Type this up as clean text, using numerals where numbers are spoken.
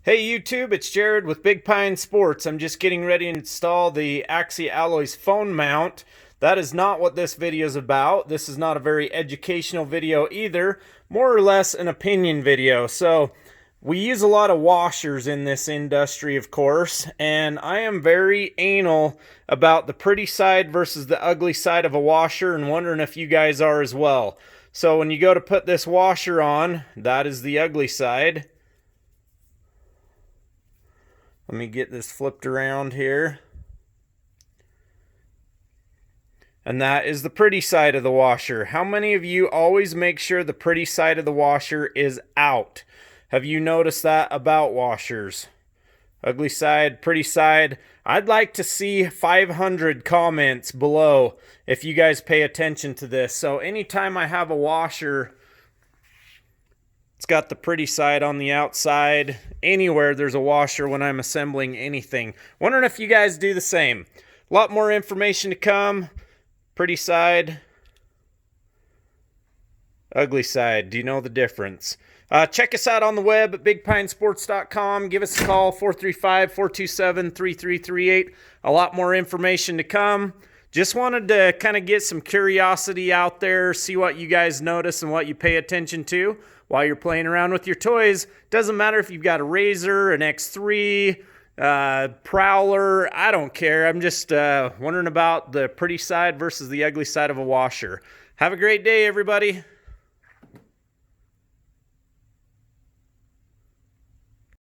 Hey YouTube, it's Jared with Big Pine Sports. I'm just getting ready to install the Axia Alloys phone mount. That is not what this video is about. This is not a very educational video either, more or less an opinion video. So we use a lot of washers in this industry, of course, and I am very anal about the pretty side versus the ugly side of a washer and wondering if you guys are as well. So when you go to put this washer on, that is the ugly side. Let me get this flipped around here. And that is the pretty side of the washer. How many of you always make sure the pretty side of the washer is out? Have you noticed that about washers? Ugly side, pretty side. I'd like to see 500 comments below if you guys pay attention to this. So anytime I have a washer, it's got the pretty side on the outside. Anywhere there's a washer when I'm assembling anything. Wondering if you guys do the same. A lot more information to come. Pretty side. Ugly side. Do you know the difference? Check us out on the web at bigpinesports.com. Give us a call, 435-427-3338. A lot more information to come. Just wanted to kind of get some curiosity out there, see what you guys notice and what you pay attention to while you're playing around with your toys. Doesn't matter if you've got a Razor, an X3, Prowler, I don't care. I'm just wondering about the pretty side versus the ugly side of a washer. Have a great day, everybody.